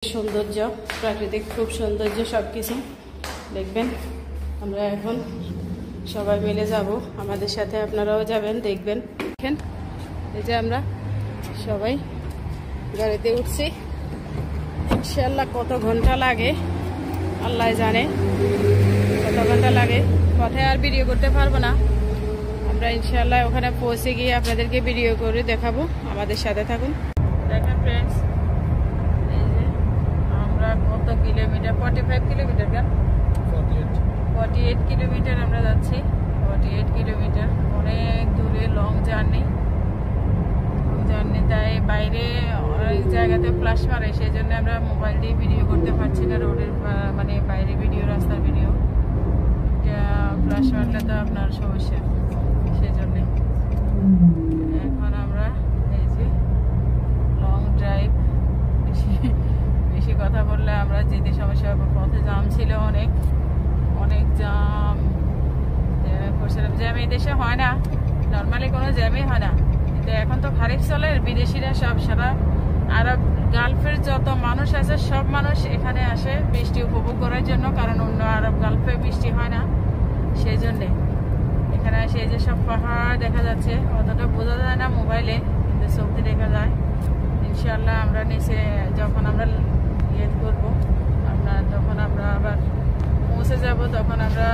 সৌন্দর্য প্রাকৃতিক খুব সৌন্দর্য সবকিছু দেখবেন। আমরা এখন সবাই মিলে যাব, আমাদের সাথে আপনারাও যাবেন, দেখবেন। দেখেন এই যে আমরা সবাই গাড়িতে উঠছি। ইনশাআল্লাহ কত ঘন্টা লাগে আল্লাহ জানে, কত ঘন্টা লাগে। পথে আর ভিডিও করতে পারবো না, আমরা ইনশাআল্লাহ ওখানে পৌঁছে গিয়ে আপনাদেরকে ভিডিও করে দেখাবো। আমাদের সাথে থাকুন। দেখেন ফ্রেন্ডস, কত কিলোমিটার, 45 কিলোমিটার, কেন 48 কিলোমিটার আমরা যাচ্ছি। 48 কিলোমিটার অনেক দূরে, লং জার্নি। তাই বাইরে অনেক জায়গাতে ফ্ল্যাশ মারে, সেই জন্য আমরা মোবাইল দিয়ে ভিডিও করতে পারছি না। রোডের মানে বাইরে ভিডিও, রাস্তার ভিডিও ফ্ল্যাশ মারলে তো আপনার সমস্যা, সেই জন্যে এখন আমরা এই যে লং ড্রাইভ। বেশি কথা বললে আমরা যেতে সমস্যা হবে। পথে জাম ছিল, অনেক অনেক জাম। করছিলাম জ্যাম এই দেশে হয় না, নর্মালি কোনো জ্যামই হয় না, কিন্তু এখন তো খারিফ চলে। বিদেশিরা সব সারা আরব গালফের যত মানুষ আছে সব মানুষ এখানে আসে বৃষ্টি উপভোগ করার জন্য, কারণ অন্য আরব গালফে বৃষ্টি হয় না, সেই জন্যে এখানে আসে। এই যে সব পাহাড় দেখা যাচ্ছে, অতটা বোঝা যায় না মোবাইলে, কিন্তু চোখে দেখা যায়। ইনশাআল্লাহ আমরা নিচে যখন আমরা করবো, যখন আমরা আবার পৌঁছে যাব তখন আমরা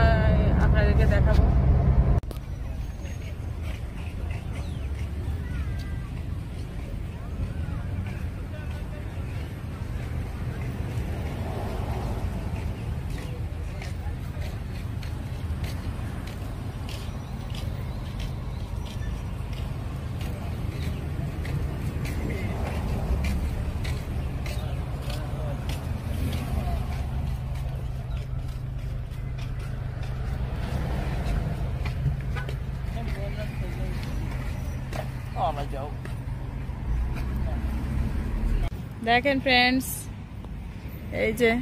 আপনাদেরকে দেখাবো। দেখেন ফ্রেন্ডস, এই যে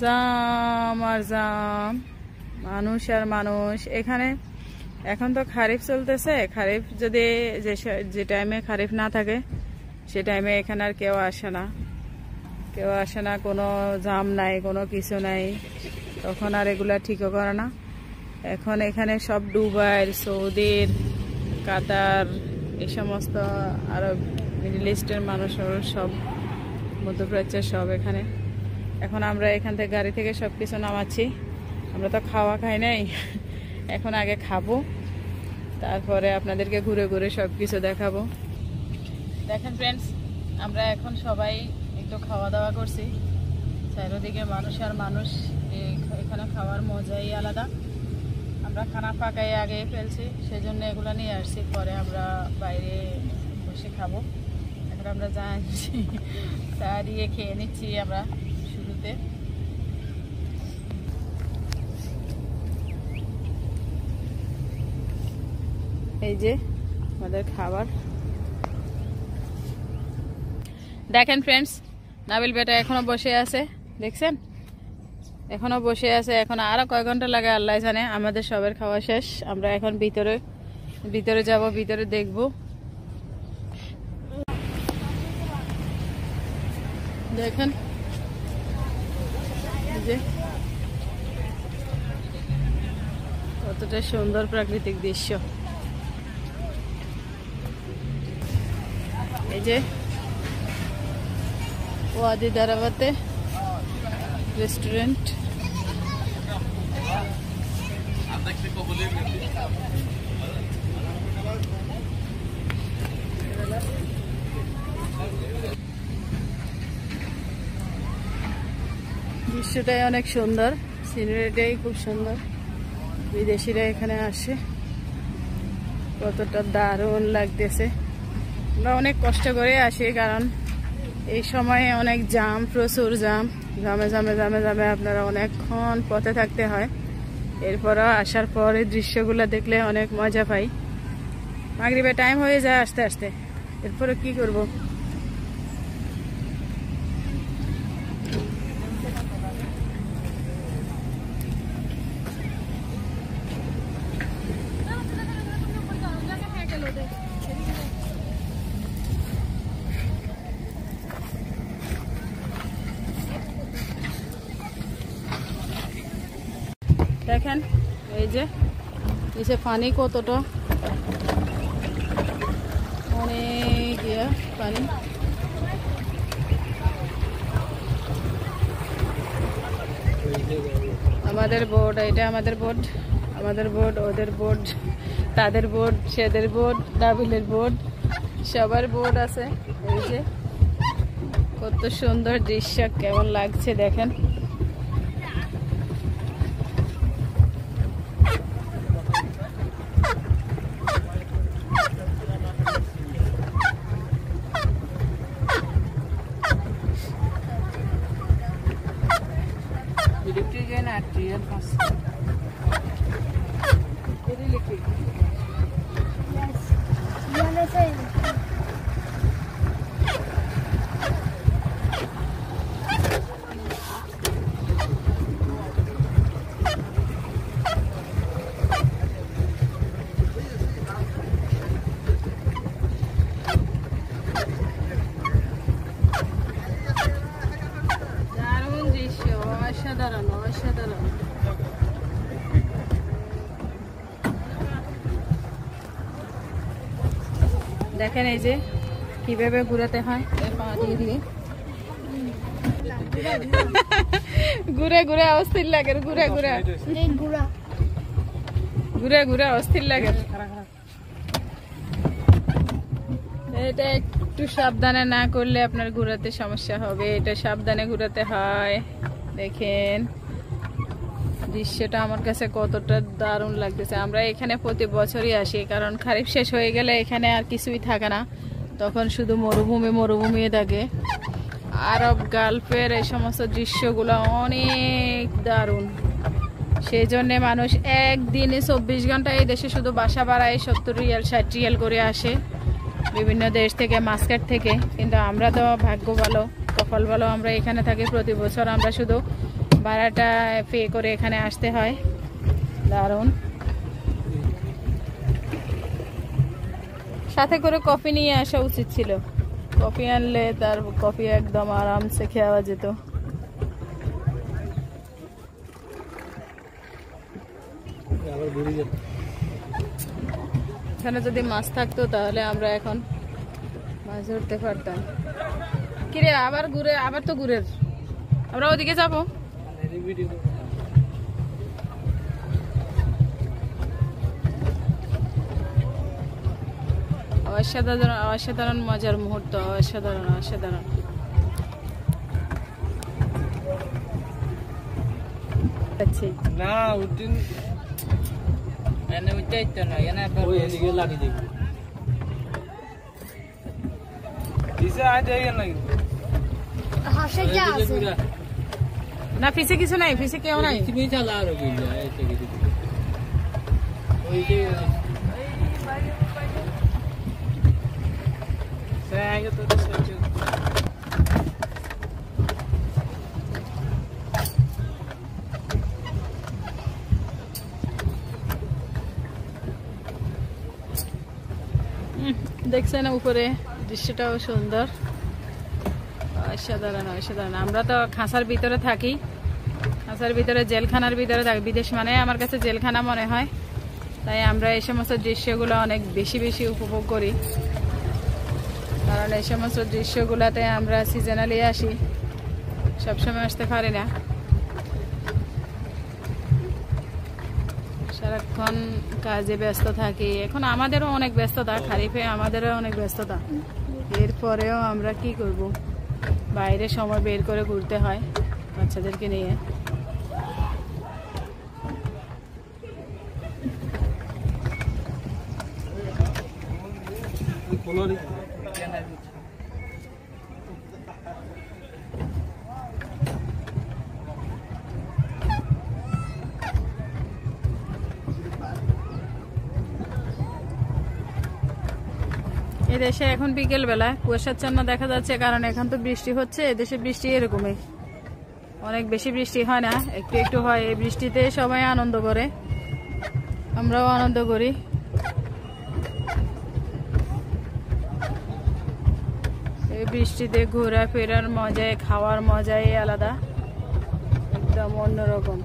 জাম আর জাম, মানুষ আর মানুষ এখানে। এখন তো খারিফ চলতেছে, খারিফ যদি যে টাইমে খারিফ না থাকে সে টাইমে এখানে আর কেউ আসে না, কোনো জাম নাই, কোনো কিছু নাই, তখন আর এগুলা ঠিকও করে না। এখন এখানে সব দুবাইয়ের, সৌদির, কাতার, এই সমস্ত আরব মিডল ইস্টের মানুষ সব, মধ্যপ্রাচ্যের সব এখানে। এখন আমরা এখান থেকে গাড়ি থেকে সব কিছু নামাচ্ছি। আমরা তো খাওয়া খাই নাই, এখন আগে খাবো, তারপরে আপনাদেরকে ঘুরে ঘুরে সব কিছু দেখাবো। দেখেন ফ্রেন্ডস, আমরা এখন সবাই একটু খাওয়া দাওয়া করছি। চারিদিকে মানুষ আর মানুষ, এখানে খাওয়ার মজাই আলাদা। আমরা খানা পাকাই আগে ফেলছি, সেজন্য এগুলো নিয়ে আসছি, পরে আমরা বাইরে বসে খাবো। এখন আমরা যাচ্ছি, চা দিয়ে খেয়ে নিচ্ছি আমরা শুরুতে। এই যে আমাদের খাবার। দেখেন ফ্রেন্ডস, নাবিল বেটা এখনো বসে আছে, দেখছেন এখনো বসে আছে। এখন আরো কয় ঘন্টা লাগে আল্লাহ জানে। আমাদের সবার খাওয়া শেষ, আমরা এখন ভিতরে যাব, ভিতরে দেখব। দেখেন যে কতটা সুন্দর প্রাকৃতিক দৃশ্য। এই যে ওয়াদি দারাবাতে রেস্টুরেন্ট। দৃশ্যটাই অনেক সুন্দর, সিনারিটাই খুব সুন্দর। বিদেশিরা এখানে আসে, কতটা দারুণ লাগতেছে। আমরা অনেক কষ্ট করে আসি, কারণ এই সময়ে অনেক জাম, প্রচুর জামে আপনারা অনেকক্ষণ পথে থাকতে হয়। এরপরও আসার পরে দৃশ্যগুলো দেখলে অনেক মজা পাই। মাগরিবের টাইম হয়ে যায় আস্তে আস্তে, এরপরে কি করব। দেখেন এই যে নিচে পানি কতটা, অনেক পানি। আমাদের বোট, এটা আমাদের বোট, আমাদের বোট, ওদের বোট, তাদের বোট, সেদের বোট, ডাবিলের বোট, সবার বোট আছে। এই যে কত সুন্দর দৃশ্য, কেমন লাগছে দেখেন। অসাধারণ অসাধারণ। দেখেন এই যে কিভাবে ঘুরাতে হয় পা দিয়ে দিয়ে, ঘুরে ঘুরে অস্থির লাগে, ঘুরে ঘুরে ঘুরে ঘুরে অস্থির লাগে। এটা একটু সাবধানে না করলে আপনার ঘুরাতে সমস্যা হবে, এটা সাবধানে ঘুরাতে হয়। দেখেন দৃশ্যটা আমার কাছে কতটা দারুণ লাগতেছে। আমরা এখানে প্রতি বছরই আসি, কারণ খারিফ শেষ হয়ে গেলে এখানে আর কিছুই থাকে না, তখন শুধু মরুভূমি মরুভূমি থাকে। আরব গালফের এই সমস্ত দৃশ্যগুলো অনেক দারুণ, সেই জন্যে মানুষ একদিনে 24 ঘন্টা এই দেশে শুধু বাসা বাড়ায় 70 রিয়াল 60 রিয়াল করে আসে বিভিন্ন দেশ থেকে, মাস্কাট থেকে। কিন্তু আমরা তো ভাগ্য ভালো, কপাল ভালো, আমরা এখানে থাকি প্রতি বছর। আমরা শুধু ভাড়াটা পে করে এখানে আসতে হয়। দারুণ। সাথে করে কফি নিয়ে আসা উচিত ছিল, কফি আনলে তার কফি একদম আরামসে খাওয়া যেত। এখানে যদি মাছ থাকতো তাহলে আমরা এখন মাছ ধরতে পারতাম। কিরে আবার ঘুরে, আবার তো ঘুরে আমরা ওদিকে যাবো। অসাধারণ অসাধারণ মজার মুহূর্ত, অসাধারণ অসাধারণ। না উঠদিন এনে উঠতে না, এনে ওই এদিকে লাগি দিই দিছে আই দেই না হাসে কি আছে না, ফিসে কিছু নাই, ফিসে কেউ নাই। তুমি চালা আর কি এই থেকে দিই ওই যে সাইগে তো সাইগে। দেখছেন উপরে দৃশ্যটাও সুন্দর, অসাধারণ অসাধারণ। আমরা তো খাঁচার ভিতরে থাকি, খাঁচার ভিতরে জেলখানার ভিতরে থাকি। বিদেশ মানে আমার কাছে জেলখানা মনে হয়, তাই আমরা এই সমস্ত দৃশ্যগুলো অনেক বেশি বেশি উপভোগ করি। কারণ এই সমস্ত দৃশ্যগুলোতে আমরা সিজনালি আসি, সবসময় আসতে পারি না। সারাক্ষণ কাজে ব্যস্ত থাকি। এখন আমাদেরও অনেক ব্যস্ততা, খারিফে আমাদেরও অনেক ব্যস্ততা। এরপরেও আমরা কি করব, বাইরে সময় বের করে ঘুরতে হয় বাচ্চাদেরকে নিয়ে। এদেশে এখন বিকেল বেলা কুয়াশাচ্ছন্ন দেখা যাচ্ছে, কারণ এখন তো বৃষ্টি হচ্ছে। এদেশে বৃষ্টি এরকমই, অনেক বেশি বৃষ্টি হয় না, একটু একটু হয়। এই বৃষ্টিতে সবাই আনন্দ করে, আমরাও আনন্দ করি। এই বৃষ্টিতে ঘোরা ফেরার মজায়, খাওয়ার মজাই আলাদা, একদম অন্যরকম।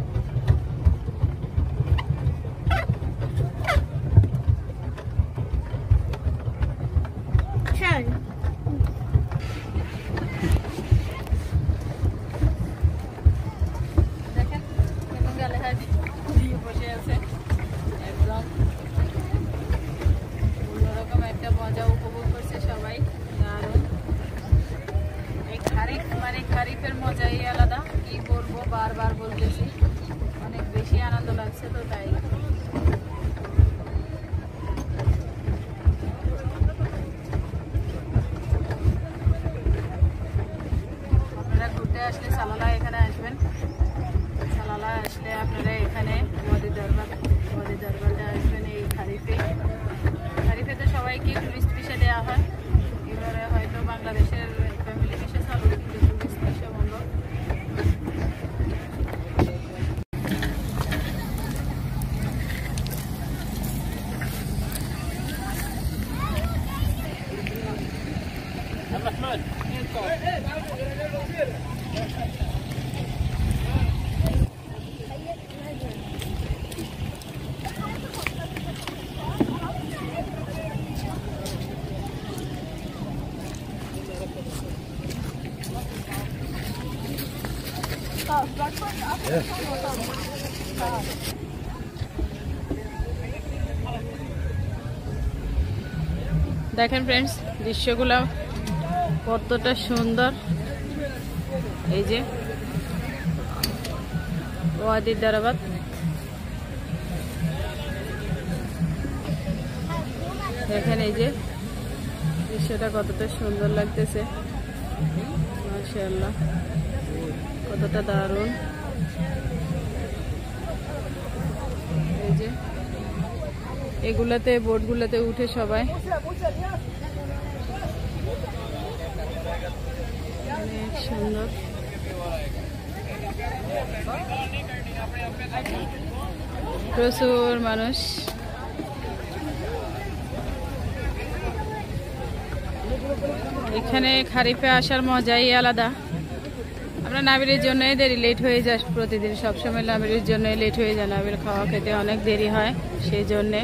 বারবার বলতেছি, অনেক বেশি আনন্দ লাগছে তো তাই। আপনারা ঘুরতে আসলে সালালা এখানে আসবেন। সালালা আসলে আপনারা এখানে ওয়াদি দরবারে আসবেন। এই খারিফে তো সবাইকে টুরিস্ট ভিসা দেওয়া হয়। এবারে হয়তো বাংলাদেশের ফ্যামিলি ভিসা চালু, কিন্তু টুরিস্ট ভিসা বন্ধ। দেখেন ফ্রেন্ডস, দৃশ্যগুলো কতটা সুন্দর। এই যে ওয়াদি দরবার, দেখেন এই যে দৃশ্যটা কতটা সুন্দর লাগতেছে। মাশাআল্লাহ, কতটা দারুণ। এই যে এগুলাতে, বোটগুলাতে উঠে সবাই অনেক সুন্দর। প্রচুর মানুষ। এখানে খারিফে আসার মজাই আলাদা। আমরা নাবিরের জন্য দেরি লেট হয়ে যায় প্রতিদিন, সবসময় নাবিরের জন্য লেট হয়ে যায়। নাবির খাওয়া খেতে অনেক দেরি হয়, সেই জন্যে।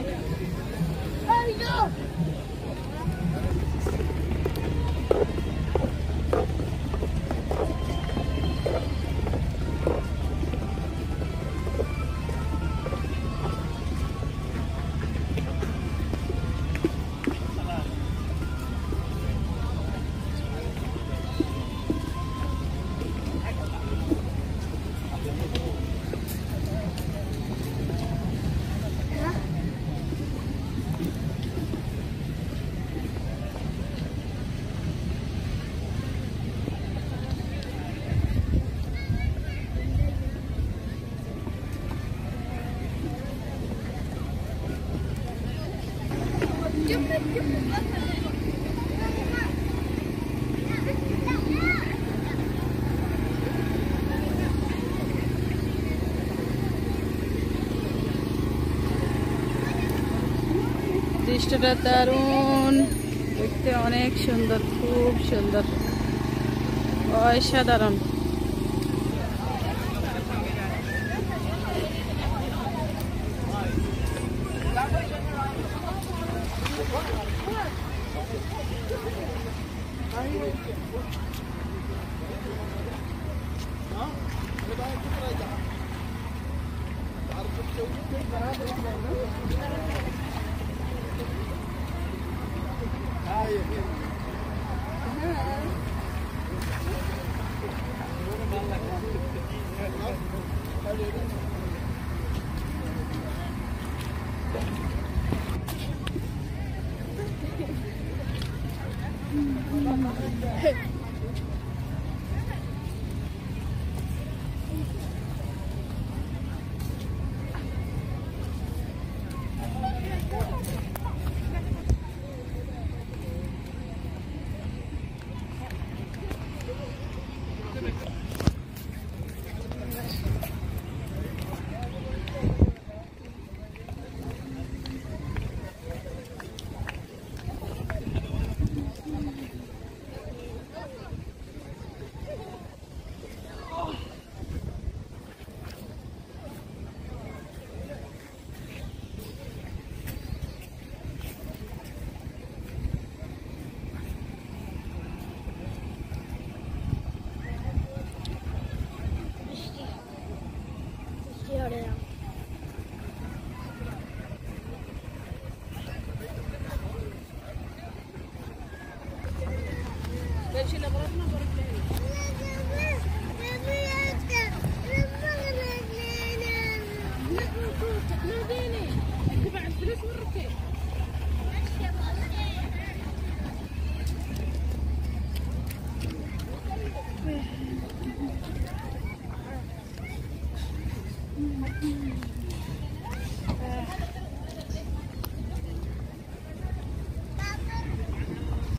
দৃশ্যটা দারুণ, দেখতে অনেক সুন্দর, খুব সুন্দর, অসাধারণ। تناديني انت بعد فلوس مرتين